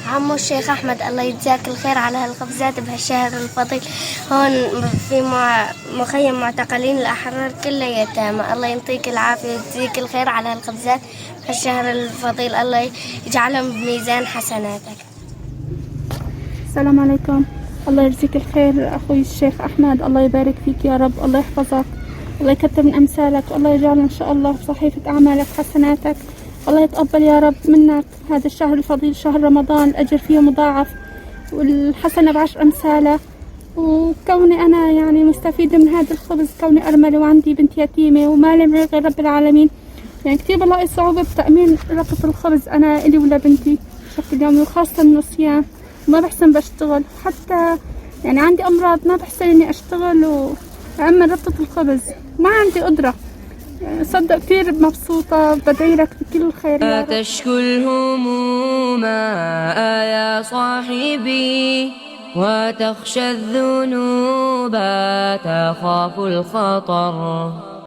عمو الشيخ أحمد، الله يجزاك الخير على هالخبزات بهالشهر الفضيل. هون في مخيم معتقلين الأحرار كله يتامى. الله يعطيك العافية ويجزيك الخير على هالخبزات بهالشهر الفضيل. الله يجعلهم بميزان حسناتك. السلام عليكم. الله يجزيك الخير أخوي الشيخ أحمد، الله يبارك فيك يا رب، الله يحفظك، الله يكتر من أمثالك، الله يجعل إن شاء الله في صحيفة أعمالك حسناتك. الله يتقبل يا رب منك هذا الشهر الفضيل، شهر رمضان، الأجر فيه مضاعف والحسنة ب10 أمثاله. وكوني أنا يعني مستفيدة من هذا الخبز، كوني أرملة وعندي بنت يتيمة وما لي معي غير رب العالمين، يعني كتير بلاقي صعوبة بتأمين رقة الخبز أنا إلي ولا بنتي بشكل يومي، وخاصة من الصيام ما بحسن بشتغل، حتى يعني عندي أمراض ما بحسن إني أشتغل وأعمل ربطة الخبز، ما عندي قدرة. صدق كتير مبسوطة، بدعي لك بكل الخير يا رب. تشكو الهموم يا صاحبي، وتخشى الذنوب، تخاف الخطر.